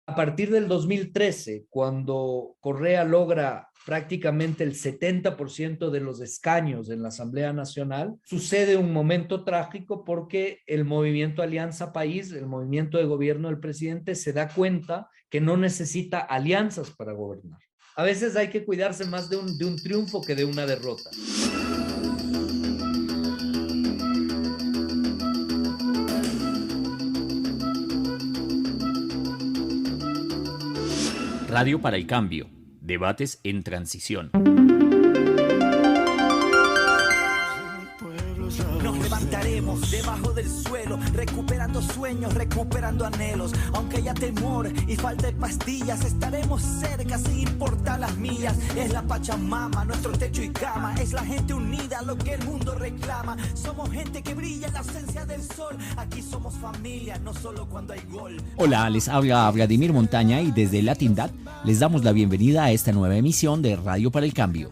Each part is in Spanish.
A partir del 2013, cuando Correa logra prácticamente el 70% de los escaños en la Asamblea Nacional, sucede un momento trágico porque el movimiento Alianza País, el movimiento de gobierno del presidente, se da cuenta que no necesita alianzas para gobernar. A veces hay que cuidarse más de un triunfo que de una derrota. Radio para el Cambio. Debates en transición. Nos levantaremos debajo del suelo, recuperando sueños, recuperando anhelos. Aunque haya temor y falte pastillas, estaremos cerca sin importar las millas. Es la Pachamama, nuestro techo y cama. Es la gente unida, lo que el mundo reclama. Somos gente que brilla en la ausencia del sol. Aquí somos familia, no solo cuando hay gol. Hola, les habla Vladimir Montaña y desde Latindad les damos la bienvenida a esta nueva emisión de Radio para el Cambio.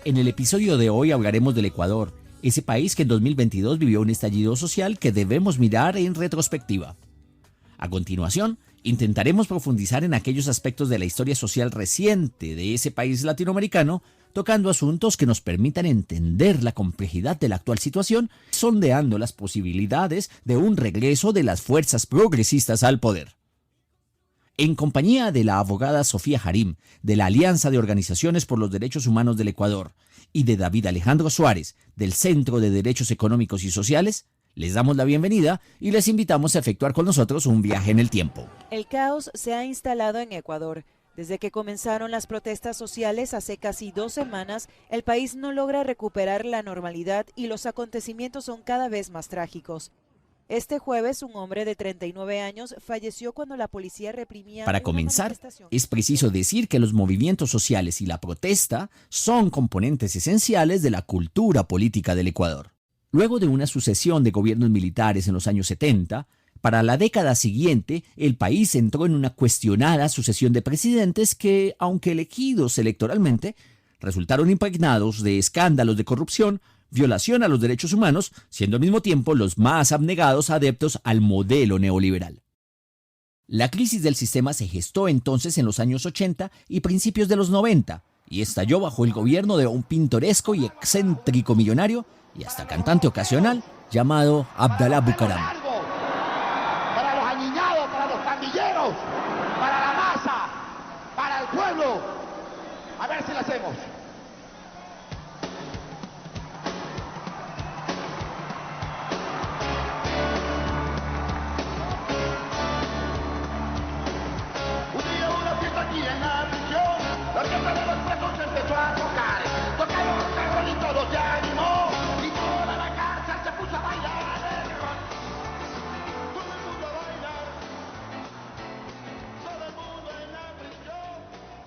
En el episodio de hoy hablaremos del Ecuador, ese país que en 2022 vivió un estallido social que debemos mirar en retrospectiva. A continuación, intentaremos profundizar en aquellos aspectos de la historia social reciente de ese país latinoamericano, tocando asuntos que nos permitan entender la complejidad de la actual situación, sondeando las posibilidades de un regreso de las fuerzas progresistas al poder. En compañía de la abogada Sofía Harim, de la Alianza de Organizaciones por los Derechos Humanos del Ecuador, y de David Alejandro Suárez, del Centro de Derechos Económicos y Sociales, les damos la bienvenida y les invitamos a efectuar con nosotros un viaje en el tiempo. El caos se ha instalado en Ecuador. Desde que comenzaron las protestas sociales hace casi 2 semanas, el país no logra recuperar la normalidad y los acontecimientos son cada vez más trágicos. Este jueves, un hombre de 39 años falleció cuando la policía reprimía. Para comenzar, es preciso decir que los movimientos sociales y la protesta son componentes esenciales de la cultura política del Ecuador. Luego de una sucesión de gobiernos militares en los años 70, para la década siguiente, el país entró en una cuestionada sucesión de presidentes que, aunque elegidos electoralmente, resultaron impregnados de escándalos de corrupción, violación a los derechos humanos, siendo al mismo tiempo los más abnegados adeptos al modelo neoliberal. La crisis del sistema se gestó entonces en los años 80 y principios de los 90 y estalló bajo el gobierno de un pintoresco y excéntrico millonario y hasta cantante ocasional llamado Abdalá Bucaram. Para los añiñados, para los pandilleros, para la masa, para el pueblo. A ver si lo hacemos.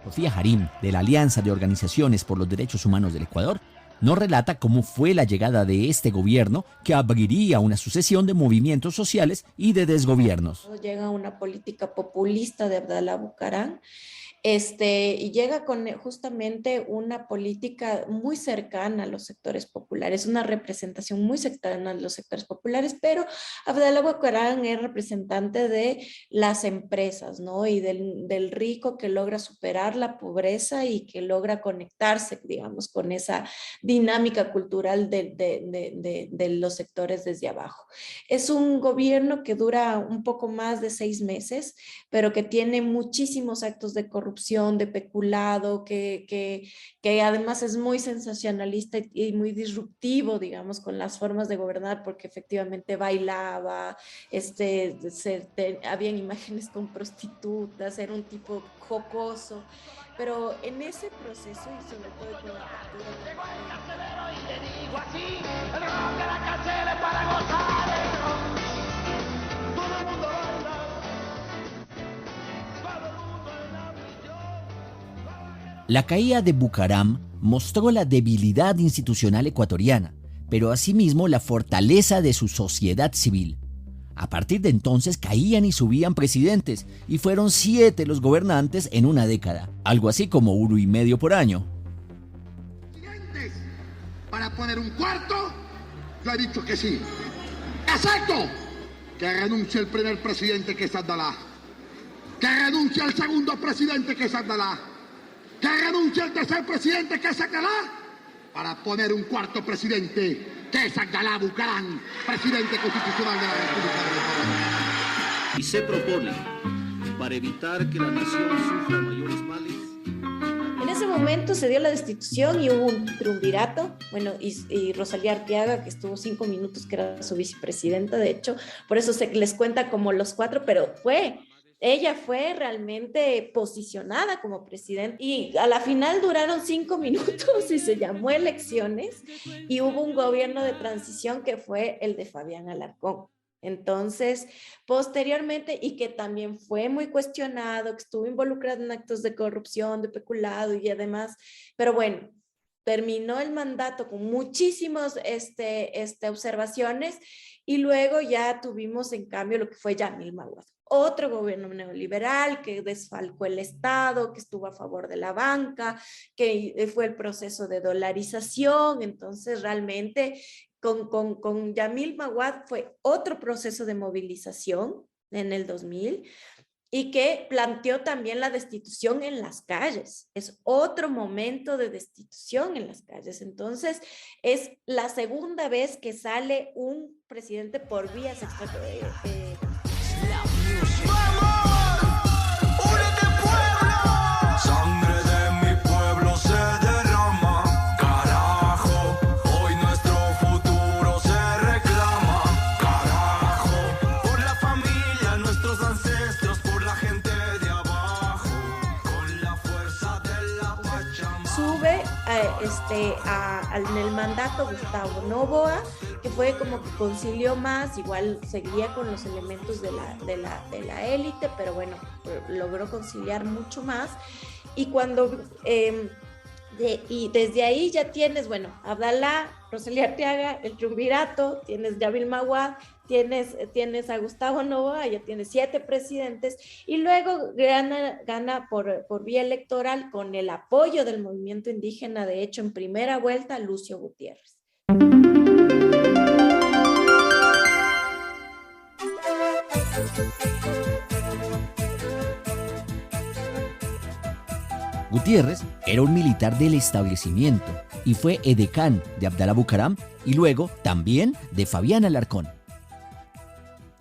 Sofía Harim, de la Alianza de Organizaciones por los Derechos Humanos del Ecuador, nos relata cómo fue la llegada de este gobierno que abriría una sucesión de movimientos sociales y de desgobiernos. Llega una política populista de Abdalá Bucaram, y llega con justamente una política muy cercana a los sectores populares, una representación muy cercana a los sectores populares, pero Abdalá Bucaram es representante de las empresas, ¿no? Y del rico que logra superar la pobreza y que logra conectarse, digamos, con esa dinámica cultural de los sectores desde abajo. Es un gobierno que dura un poco más de 6 meses, pero que tiene muchísimos actos de corrupción, de peculado, que además es muy sensacionalista y muy disruptivo, digamos, con las formas de gobernar, porque efectivamente bailaba, habían imágenes con prostitutas, era un tipo jocoso, pero en ese proceso y sobre todo con la captura... Llegó el carcelero y te digo así, el rock de la cárcel es para gozar. Todo el mundo baila. La caída de Bucaram mostró la debilidad institucional ecuatoriana, pero asimismo la fortaleza de su sociedad civil. A partir de entonces caían y subían presidentes, y fueron 7 los gobernantes en una década, algo así como 1,5 por año. Para poner un cuarto, yo he dicho que sí. Exacto, que renuncie el primer presidente, que es Abdalá. que renuncie al segundo presidente, que es Abdalá, que renuncie al tercer presidente, que es Abdalá, para poner un cuarto presidente, que es Abdalá Bucaram, presidente constitucional de la República del Ecuador. Y se propone, para evitar que la nación sufra mayores males. En ese momento se dio la destitución y hubo un triunvirato, bueno, y Rosalía Arteaga, que estuvo 5 minutos, que era su vicepresidenta, de hecho, por eso se les cuenta como los 4, pero ella fue realmente posicionada como presidenta y a la final duraron 5 minutos y se llamó elecciones y hubo un gobierno de transición que fue el de Fabián Alarcón. Entonces, posteriormente, y que también fue muy cuestionado, que estuvo involucrado en actos de corrupción, de peculado y además, pero bueno, terminó el mandato con muchísimas observaciones y luego ya tuvimos en cambio lo que fue Yamil Maguad. Otro gobierno neoliberal que desfalcó el Estado, que estuvo a favor de la banca, que fue el proceso de dolarización. Entonces realmente con Yamil Maguad fue otro proceso de movilización en el 2000 y que planteó también la destitución en las calles. Es otro momento de destitución en las calles. Entonces es la segunda vez que sale un presidente por vías en el mandato Gustavo Noboa, que fue como que concilió más, igual seguía con los elementos de la élite, pero bueno, logró conciliar mucho más. Y cuando y desde ahí ya tienes, bueno, Abdalá, Rosalía Arteaga, el triunvirato, tienes Yamil Maguad, tienes a Gustavo Noboa, ya tienes 7 presidentes, y luego gana por vía electoral con el apoyo del movimiento indígena, de hecho, en primera vuelta, Lucio Gutiérrez. Gutiérrez era un militar del establecimiento y fue edecán de Abdalá Bucaram y luego también de Fabián Alarcón.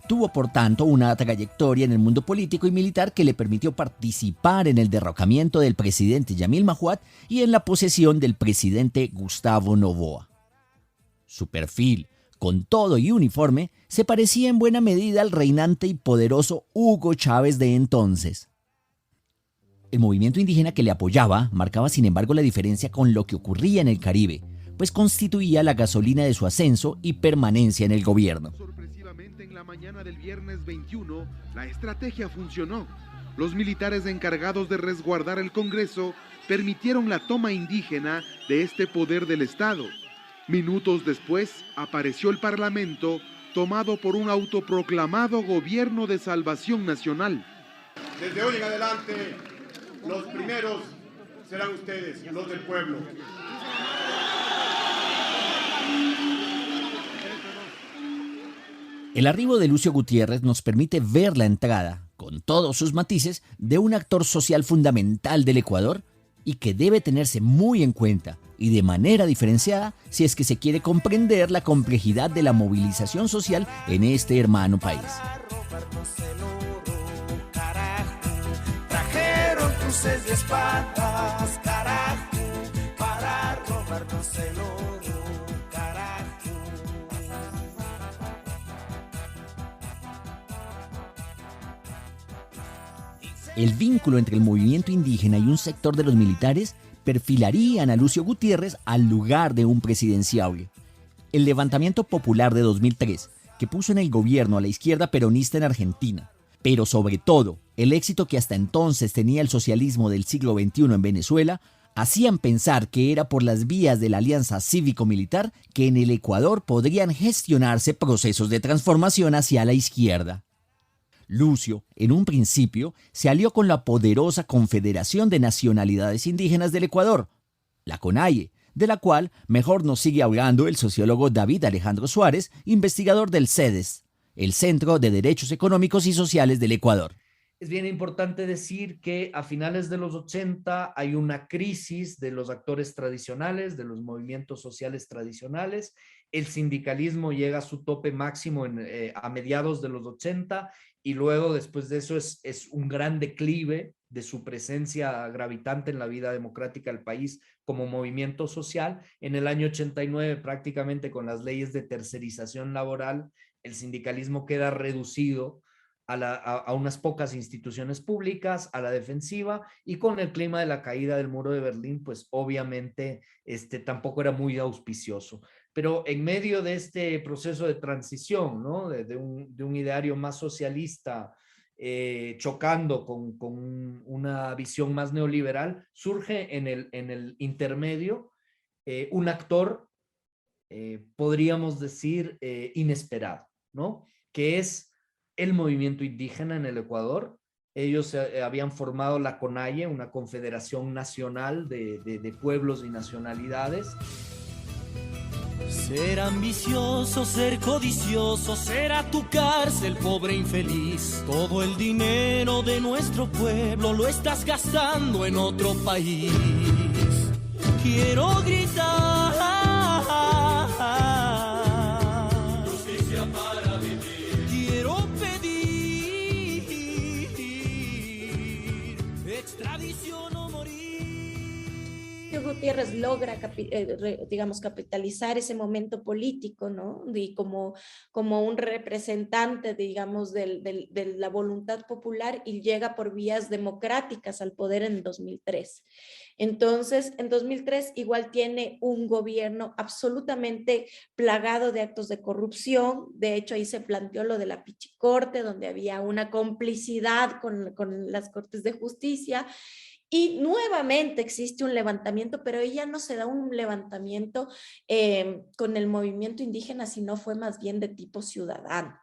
Tuvo, por tanto, una trayectoria en el mundo político y militar que le permitió participar en el derrocamiento del presidente Yamil Maguad y en la posesión del presidente Gustavo Noboa. Su perfil, con todo y uniforme, se parecía en buena medida al reinante y poderoso Hugo Chávez de entonces. El movimiento indígena que le apoyaba marcaba, sin embargo, la diferencia con lo que ocurría en el Caribe, pues constituía la gasolina de su ascenso y permanencia en el gobierno. Sorpresivamente, en la mañana del viernes 21, la estrategia funcionó. Los militares encargados de resguardar el Congreso permitieron la toma indígena de este poder del Estado. Minutos después, apareció el Parlamento, tomado por un autoproclamado Gobierno de Salvación Nacional. Desde hoy en adelante, los primeros serán ustedes, los del pueblo. El arribo de Lucio Gutiérrez nos permite ver la entrada, con todos sus matices, de un actor social fundamental del Ecuador y que debe tenerse muy en cuenta y de manera diferenciada si es que se quiere comprender la complejidad de la movilización social en este hermano país. Cruces de espadas, carajo, para robarnos el oro, carajo. El vínculo entre el movimiento indígena y un sector de los militares perfilarían a Lucio Gutiérrez al lugar de un presidenciable. El levantamiento popular de 2003, que puso en el gobierno a la izquierda peronista en Argentina, pero sobre todo, el éxito que hasta entonces tenía el socialismo del siglo XXI en Venezuela, hacían pensar que era por las vías de la alianza cívico-militar que en el Ecuador podrían gestionarse procesos de transformación hacia la izquierda. Lucio, en un principio, se alió con la poderosa Confederación de Nacionalidades Indígenas del Ecuador, la CONAIE, de la cual mejor nos sigue hablando el sociólogo David Alejandro Suárez, investigador del CEDES, el Centro de Derechos Económicos y Sociales del Ecuador. Es bien importante decir que a finales de los 80 hay una crisis de los actores tradicionales, de los movimientos sociales tradicionales. El sindicalismo llega a su tope máximo a mediados de los 80 y luego después de eso es un gran declive de su presencia gravitante en la vida democrática del país como movimiento social. En el año 89, prácticamente con las leyes de tercerización laboral, el sindicalismo queda reducido a unas pocas instituciones públicas, a la defensiva, y con el clima de la caída del muro de Berlín, pues obviamente tampoco era muy auspicioso. Pero en medio de este proceso de transición, ¿no? de un ideario más socialista, chocando con una visión más neoliberal, surge en el intermedio un actor, podríamos decir, inesperado, ¿no? Que es el movimiento indígena en el Ecuador. Ellos habían formado la CONAIE, una confederación nacional de pueblos y nacionalidades. Ser ambicioso, ser codicioso, será tu cárcel, pobre infeliz. Todo el dinero de nuestro pueblo lo estás gastando en otro país. Quiero gritar justicia para vivir. Quiero pedir extradición o morir. Gutiérrez logra, digamos, capitalizar ese momento político, ¿no? Y como un representante, digamos, de la voluntad popular, y llega por vías democráticas al poder en 2003. Entonces, en 2003 igual tiene un gobierno absolutamente plagado de actos de corrupción. De hecho, ahí se planteó lo de la Pichicorte, donde había una complicidad con las Cortes de Justicia. Y nuevamente existe un levantamiento, pero ella no se da un levantamiento con el movimiento indígena, sino fue más bien de tipo ciudadano.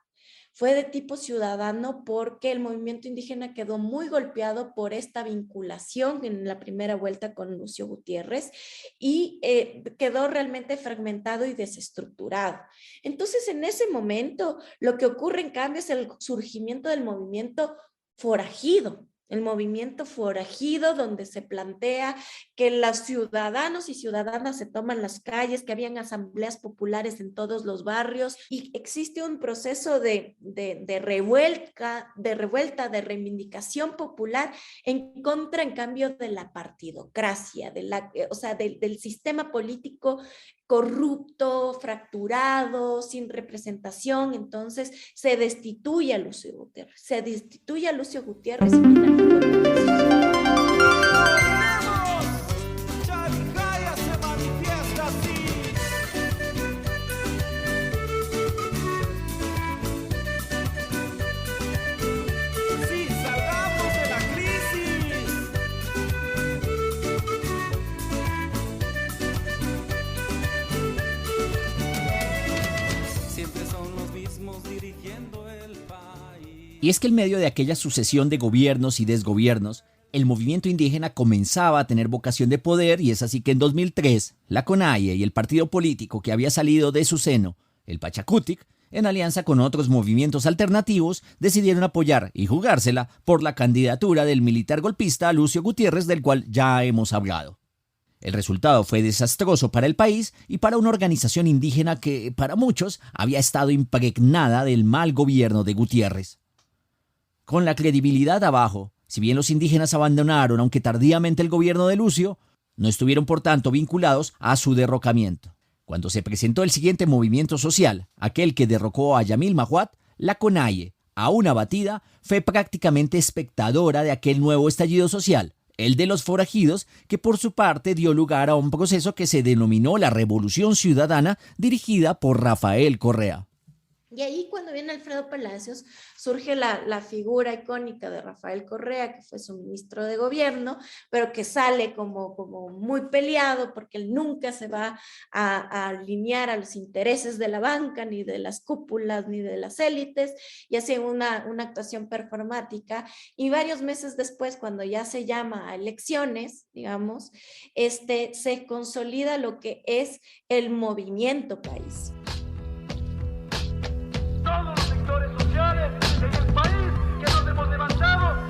Fue de tipo ciudadano porque el movimiento indígena quedó muy golpeado por esta vinculación en la primera vuelta con Lucio Gutiérrez y quedó realmente fragmentado y desestructurado. Entonces, en ese momento, lo que ocurre en cambio es el surgimiento del movimiento forajido. El movimiento forajido, donde se plantea que los ciudadanos y ciudadanas se toman las calles, que habían asambleas populares en todos los barrios, y existe un proceso de revuelta, de reivindicación popular en contra, en cambio, de la partidocracia, del sistema político corrupto, fracturado, sin representación. Entonces se destituye a Lucio Gutiérrez, y finalmente Chavicaya se manifiesta así. Sí, salgamos de la crisis. Siempre son los mismos dirigiendo el país. Y es que en medio de aquella sucesión de gobiernos y desgobiernos, el movimiento indígena comenzaba a tener vocación de poder, y es así que en 2003, la CONAIE y el partido político que había salido de su seno, el Pachacutic, en alianza con otros movimientos alternativos, decidieron apoyar y jugársela por la candidatura del militar golpista Lucio Gutiérrez, del cual ya hemos hablado. El resultado fue desastroso para el país y para una organización indígena que, para muchos, había estado impregnada del mal gobierno de Gutiérrez. Con la credibilidad abajo, si bien los indígenas abandonaron, aunque tardíamente, el gobierno de Lucio, no estuvieron por tanto vinculados a su derrocamiento. Cuando se presentó el siguiente movimiento social, aquel que derrocó a Yamil Mahuad, la CONAIE, aún abatida, fue prácticamente espectadora de aquel nuevo estallido social, el de los forajidos, que por su parte dio lugar a un proceso que se denominó la Revolución Ciudadana, dirigida por Rafael Correa. Y ahí, cuando viene Alfredo Palacios, surge la figura icónica de Rafael Correa, que fue su ministro de gobierno, pero que sale como muy peleado, porque él nunca se va a alinear a los intereses de la banca, ni de las cúpulas, ni de las élites, y hace una actuación performática. Y varios meses después, cuando ya se llama a elecciones, digamos, se consolida lo que es el movimiento país. Todos los sectores sociales en el país que nos hemos levantado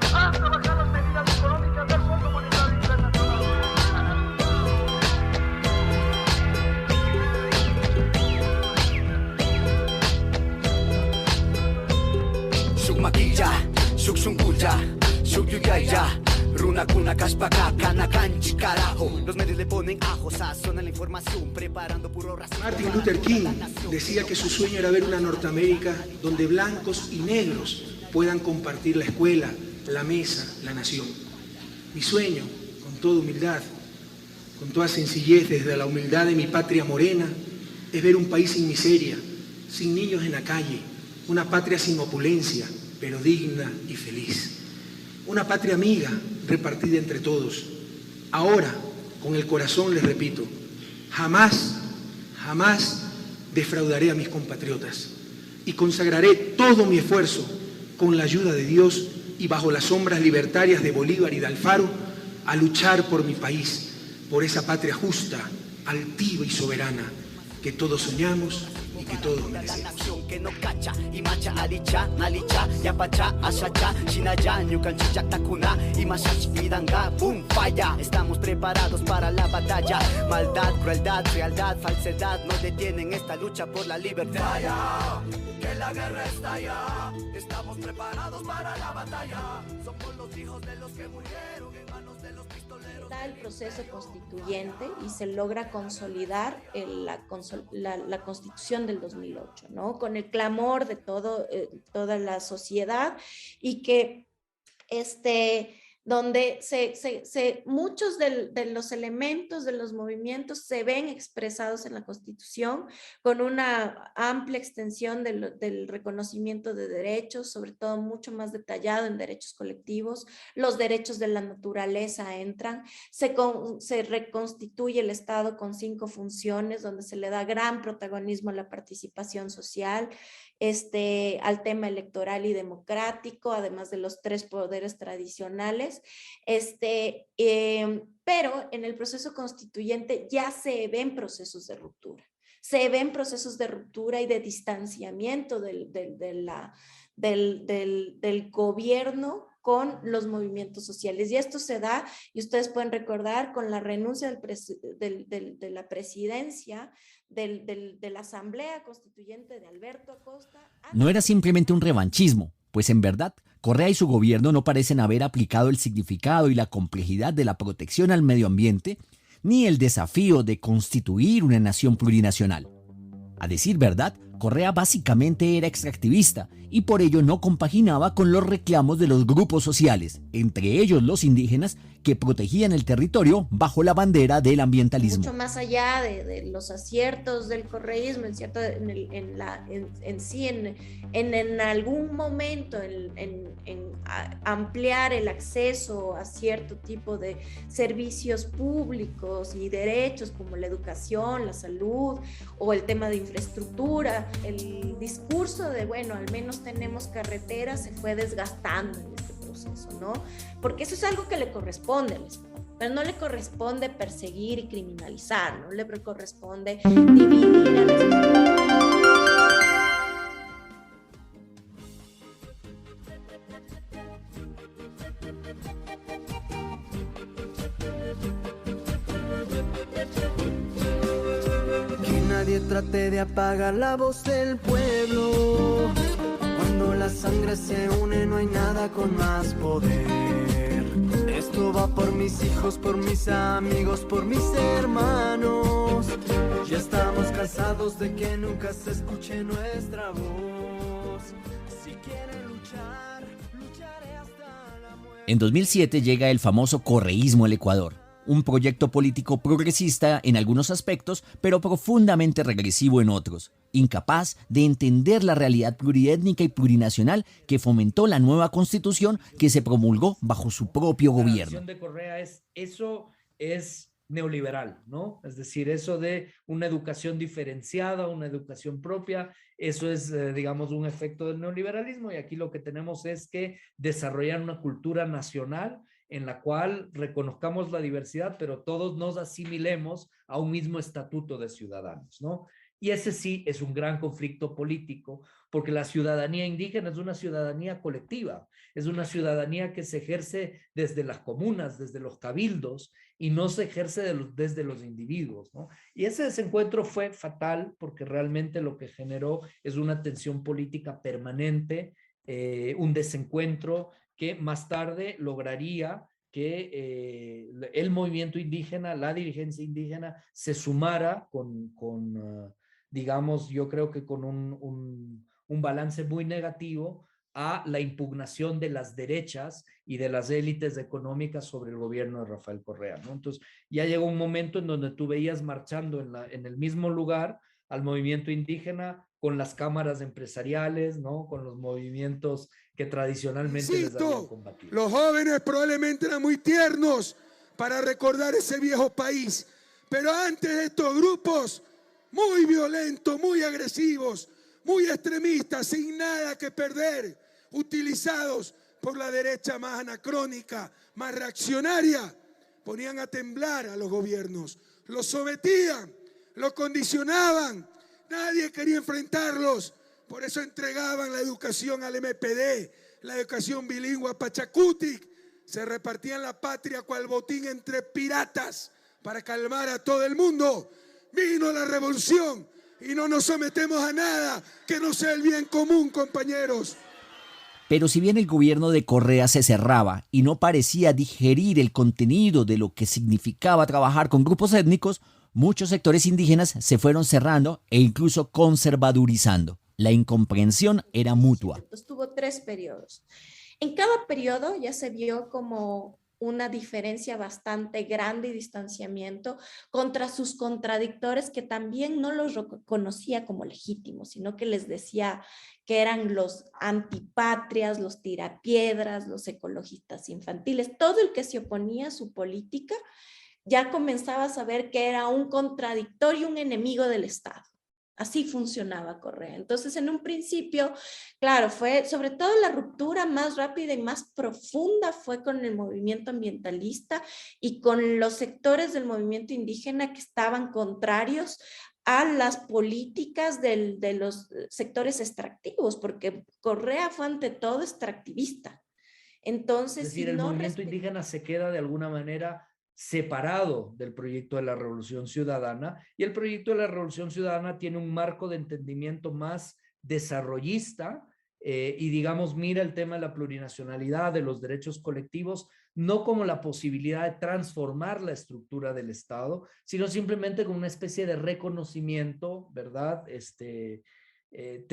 Los medios le ponen ajo, sazonan la información, preparando puro racismo. Martin Luther King decía que su sueño era ver una Norteamérica donde blancos y negros puedan compartir la escuela, la mesa, la nación. Mi sueño, con toda humildad, con toda sencillez, desde la humildad de mi patria morena, es ver un país sin miseria, sin niños en la calle, una patria sin opulencia, pero digna y feliz. Una patria amiga, repartida entre todos. Ahora, con el corazón les repito, jamás defraudaré a mis compatriotas y consagraré todo mi esfuerzo con la ayuda de Dios y bajo las sombras libertarias de Bolívar y de Alfaro a luchar por mi país, por esa patria justa, altiva y soberana que todos soñamos y que todos merecemos. Que no cacha y macha alicha nalicha yapacha ashacha shinaya nyukanchicha takuna y mashachi idanga boom falla. Estamos preparados para la batalla. Maldad, crueldad, realidad, falsedad no detienen esta lucha por la libertad. Que la guerra estalla. Estamos preparados para la batalla. Somos los hijos de los que murieron en manos de los pistoleros. Está el proceso constituyente y se logra consolidar la Constitución del 2008, ¿no? Con el clamor de toda la sociedad y que donde muchos de los elementos de los movimientos se ven expresados en la Constitución con una amplia extensión del reconocimiento de derechos, sobre todo mucho más detallado en derechos colectivos. Los derechos de la naturaleza entran, se reconstituye el Estado con 5 funciones donde se le da gran protagonismo a la participación social, al tema electoral y democrático, además de los 3 poderes tradicionales, pero en el proceso constituyente ya se ven procesos de ruptura. Se ven procesos de ruptura y de distanciamiento del gobierno con los movimientos sociales. Y esto se da, y ustedes pueden recordar, con la renuncia de la presidencia de la Asamblea Constituyente de Alberto Acosta. No era simplemente un revanchismo, pues en verdad, Correa y su gobierno no parecen haber aplicado el significado y la complejidad de la protección al medio ambiente, ni el desafío de constituir una nación plurinacional. A decir verdad, Correa básicamente era extractivista y por ello no compaginaba con los reclamos de los grupos sociales, entre ellos los indígenas, que protegían el territorio bajo la bandera del ambientalismo. Mucho más allá de los aciertos del correísmo, en algún momento en ampliar el acceso a cierto tipo de servicios públicos y derechos como la educación, la salud o el tema de infraestructura, el discurso de, bueno, al menos tenemos carreteras, se fue desgastando en este proceso, ¿no? Porque eso es algo que le corresponde al Estado, pero no le corresponde perseguir y criminalizar, no le corresponde dividir a la sociedad. Nadie trate de apagar la voz del pueblo. Cuando la sangre se une no hay nada con más poder. Esto va por mis hijos, por mis amigos, por mis hermanos. Ya estamos cansados de que nunca se escuche nuestra voz. Si quieren luchar, lucharé hasta la muerte. En 2007 llega el famoso correísmo al Ecuador. Un proyecto político progresista en algunos aspectos, pero profundamente regresivo en otros, incapaz de entender la realidad pluriétnica y plurinacional que fomentó la nueva constitución que se promulgó bajo su propio gobierno. La visión de Correa eso es neoliberal, ¿no? Es decir, eso de una educación diferenciada, una educación propia, eso es, digamos, un efecto del neoliberalismo, y aquí lo que tenemos es que desarrollar una cultura nacional en la cual reconozcamos la diversidad, pero todos nos asimilemos a un mismo estatuto de ciudadanos, ¿no? Y ese sí es un gran conflicto político, porque la ciudadanía indígena es una ciudadanía colectiva, es una ciudadanía que se ejerce desde las comunas, desde los cabildos, y no se ejerce desde los individuos, ¿no? Y ese desencuentro fue fatal, porque realmente lo que generó es una tensión política permanente, un desencuentro que más tarde lograría que el movimiento indígena, la dirigencia indígena, se sumara digamos, yo creo que con un balance muy negativo a la impugnación de las derechas y de las élites económicas sobre el gobierno de Rafael Correa, ¿no? Entonces, ya llegó un momento en donde tú veías marchando en el mismo lugar al movimiento indígena con las cámaras empresariales, ¿no? Con los movimientos que tradicionalmente les habían combatido. Los jóvenes probablemente eran muy tiernos para recordar ese viejo país, pero antes estos grupos muy violentos, muy agresivos, muy extremistas, sin nada que perder, utilizados por la derecha más anacrónica, más reaccionaria, ponían a temblar a los gobiernos, los sometían, los condicionaban, nadie quería enfrentarlos, por eso entregaban la educación al MPD, la educación bilingüe a Pachacutic, se repartían la patria cual botín entre piratas para calmar a todo el mundo. Vino la revolución y no nos sometemos a nada que no sea el bien común, compañeros. Pero si bien el gobierno de Correa se cerraba y no parecía digerir el contenido de lo que significaba trabajar con grupos étnicos, muchos sectores indígenas se fueron cerrando e incluso conservadurizando. La incomprensión era mutua. Tuvo 3 periodos. En cada periodo ya se vio como una diferencia bastante grande y distanciamiento contra sus contradictores, que también no los reconocía como legítimos, sino que les decía que eran los antipatrias, los tirapiedras, los ecologistas infantiles. Todo el que se oponía a su política ya comenzaba a saber que era un contradictor y un enemigo del Estado. Así funcionaba Correa. Entonces, en un principio, claro, fue sobre todo la ruptura más rápida y más profunda fue con el movimiento ambientalista y con los sectores del movimiento indígena que estaban contrarios a las políticas de los sectores extractivos, porque Correa fue ante todo extractivista. Entonces, es decir, el movimiento indígena se queda de alguna manera separado del proyecto de la Revolución Ciudadana, y el proyecto de la Revolución Ciudadana tiene un marco de entendimiento más desarrollista y digamos mira el tema de la plurinacionalidad, de los derechos colectivos, no como la posibilidad de transformar la estructura del Estado, sino simplemente como una especie de reconocimiento, ¿verdad? Te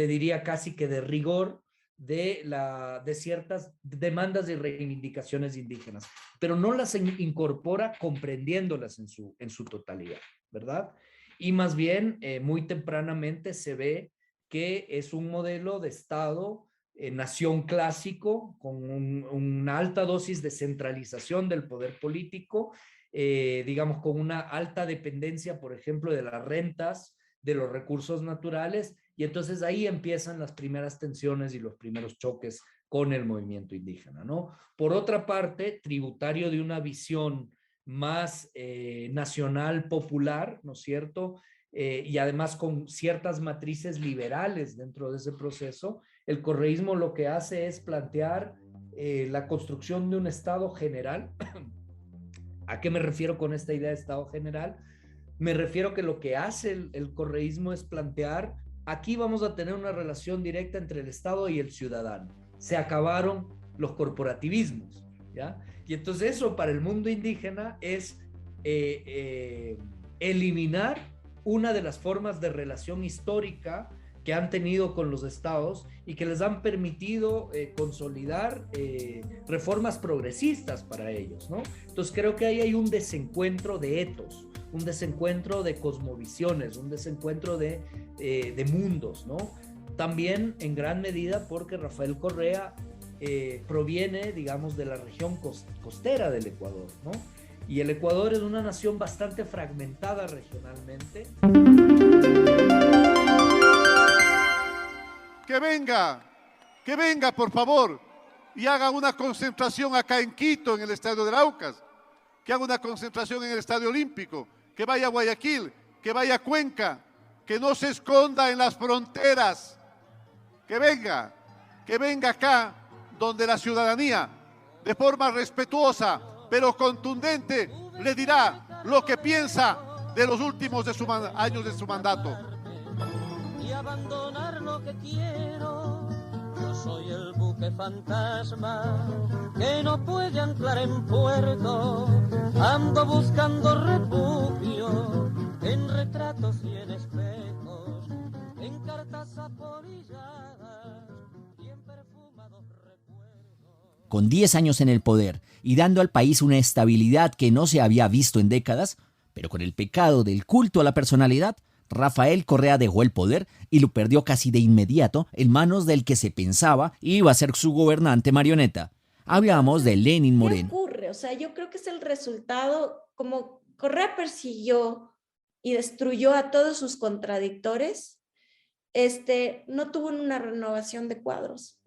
diría casi que de rigor, de ciertas demandas y reivindicaciones indígenas, pero no las incorpora comprendiéndolas en su totalidad, ¿verdad? Y más bien, muy tempranamente se ve que es un modelo de Estado, nación clásico, con una alta dosis de centralización del poder político, digamos, con una alta dependencia, por ejemplo, de las rentas, de los recursos naturales, y entonces ahí empiezan las primeras tensiones y los primeros choques con el movimiento indígena, ¿no? Por otra parte, tributario de una visión más nacional, popular, ¿no es cierto? Y además con ciertas matrices liberales dentro de ese proceso, el correísmo lo que hace es plantear la construcción de un Estado general. ¿A qué me refiero con esta idea de Estado general? Me refiero que lo que hace el correísmo es plantear, aquí vamos a tener una relación directa entre el Estado y el ciudadano. Se acabaron los corporativismos, ¿ya? Y entonces eso para el mundo indígena es eliminar una de las formas de relación histórica que han tenido con los estados y que les han permitido consolidar reformas progresistas para ellos, ¿no? Entonces creo que ahí hay un desencuentro de etos, un desencuentro de cosmovisiones, un desencuentro de mundos, ¿no? También en gran medida porque Rafael Correa proviene, digamos, de la región costera del Ecuador, ¿no? Y el Ecuador es una nación bastante fragmentada regionalmente. Que venga, por favor, y haga una concentración acá en Quito, en el Estadio del Aucas, que haga una concentración en el Estadio Olímpico, que vaya a Guayaquil, que vaya a Cuenca, que no se esconda en las fronteras, que venga acá, donde la ciudadanía, de forma respetuosa, pero contundente, le dirá lo que piensa de los últimos años de su mandato. Y abandonar lo que quiero Yo soy el buque fantasma que no puede anclar en puerto. Ando buscando refugio en retratos y en espejos, en cartas apolilladas y en perfumados recuerdos. Con 10 años en el poder y dando al país una estabilidad que no se había visto en décadas, pero con el pecado del culto a la personalidad, Rafael Correa dejó el poder y lo perdió casi de inmediato en manos del que se pensaba iba a ser su gobernante marioneta. Hablamos de Lenín Moreno. ¿Qué ocurre? O sea, yo creo que es el resultado, como Correa persiguió y destruyó a todos sus contradictores, no tuvo una renovación de cuadros,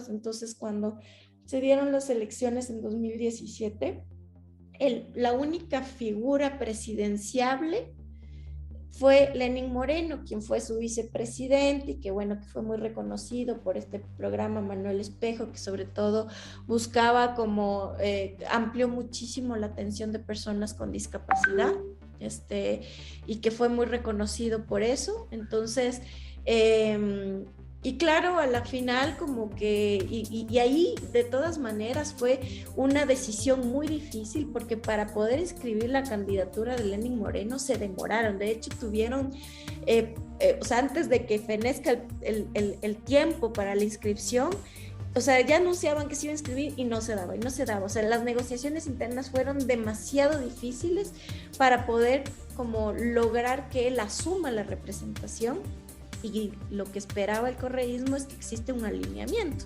entonces cuando se dieron las elecciones en 2017, la única figura presidenciable fue Lenín Moreno, quien fue su vicepresidente y que que fue muy reconocido por este programa Manuel Espejo, que sobre todo buscaba amplió muchísimo la atención de personas con discapacidad, y que fue muy reconocido por eso. Entonces, y claro, a la final y ahí de todas maneras fue una decisión muy difícil, porque para poder inscribir la candidatura de Lenín Moreno se demoraron. De hecho, tuvieron, antes de que fenezca el tiempo para la inscripción, ya anunciaban que se iba a inscribir y no se daba. O sea, las negociaciones internas fueron demasiado difíciles para poder lograr que él asuma la representación. Y lo que esperaba el correísmo es que existe un alineamiento.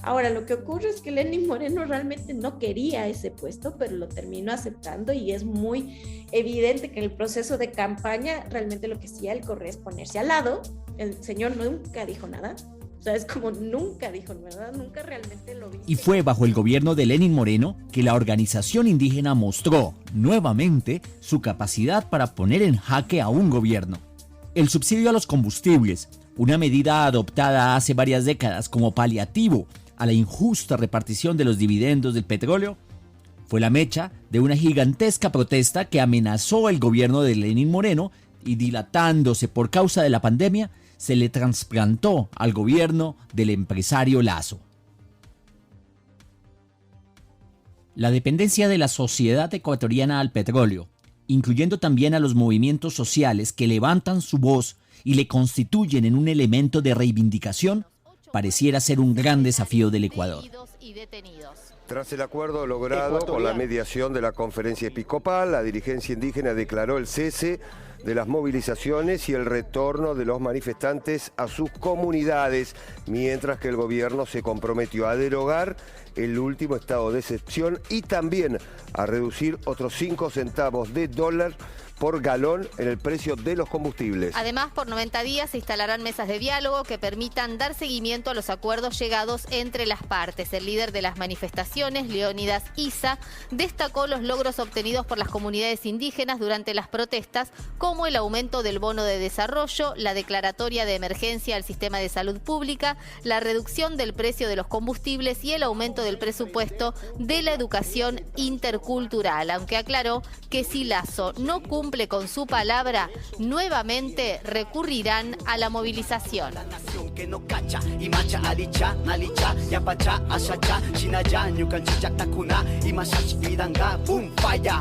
Ahora, lo que ocurre es que Lenín Moreno realmente no quería ese puesto, pero lo terminó aceptando, y es muy evidente que en el proceso de campaña realmente lo que hacía el Correa es ponerse al lado. El señor nunca dijo nada. O sea, es como nunca dijo nada, nunca realmente lo vi. Y fue bajo el gobierno de Lenín Moreno que la organización indígena mostró nuevamente su capacidad para poner en jaque a un gobierno. El subsidio a los combustibles, una medida adoptada hace varias décadas como paliativo a la injusta repartición de los dividendos del petróleo, fue la mecha de una gigantesca protesta que amenazó el gobierno de Lenín Moreno y, dilatándose por causa de la pandemia, se le trasplantó al gobierno del empresario Lasso. La dependencia de la sociedad ecuatoriana al petróleo, incluyendo también a los movimientos sociales que levantan su voz y le constituyen en un elemento de reivindicación, pareciera ser un gran desafío del Ecuador. Tras el acuerdo logrado con la mediación de la conferencia episcopal, la dirigencia indígena declaró el cese de las movilizaciones y el retorno de los manifestantes a sus comunidades, mientras que el gobierno se comprometió a derogar el último estado de excepción y también a reducir otros 5 centavos de dólar por galón en el precio de los combustibles. Además, por 90 días se instalarán mesas de diálogo que permitan dar seguimiento a los acuerdos llegados entre las partes. El líder de las manifestaciones, Leónidas Issa, destacó los logros obtenidos por las comunidades indígenas durante las protestas, como el aumento del bono de desarrollo, la declaratoria de emergencia al sistema de salud pública, la reducción del precio de los combustibles y el aumento del presupuesto de la educación intercultural, aunque aclaró que si Lasso no cumple con su palabra, nuevamente recurrirán a la movilización.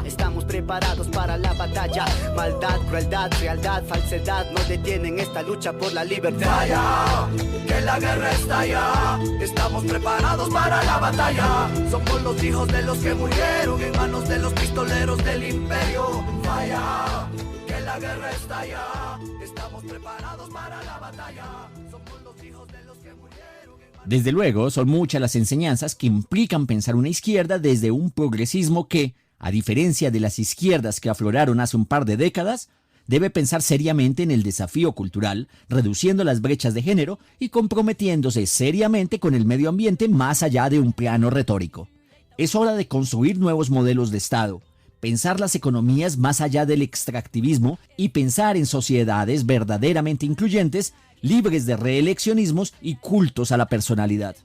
Estamos preparados para la batalla. Maldad, crueldad, fealdad, falsedad no detienen esta lucha por la libertad. Falla, que la guerra estalla. Estamos preparados para la batalla. Somos los hijos de los que murieron en manos de los pistoleros del imperio. Falla, que la guerra estalla. Estamos preparados para la batalla. Somos los hijos de los que murieron. Desde luego, son muchas las enseñanzas que implican pensar una izquierda desde un progresismo que, a diferencia de las izquierdas que afloraron hace un par de décadas, debe pensar seriamente en el desafío cultural, reduciendo las brechas de género y comprometiéndose seriamente con el medio ambiente más allá de un plano retórico. Es hora de construir nuevos modelos de Estado, pensar las economías más allá del extractivismo y pensar en sociedades verdaderamente incluyentes, libres de reeleccionismos y cultos a la personalidad.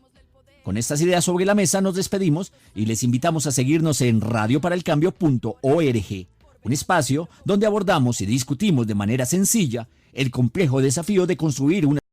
Con estas ideas sobre la mesa nos despedimos y les invitamos a seguirnos en radioparalcambio.org, un espacio donde abordamos y discutimos de manera sencilla el complejo desafío de construir una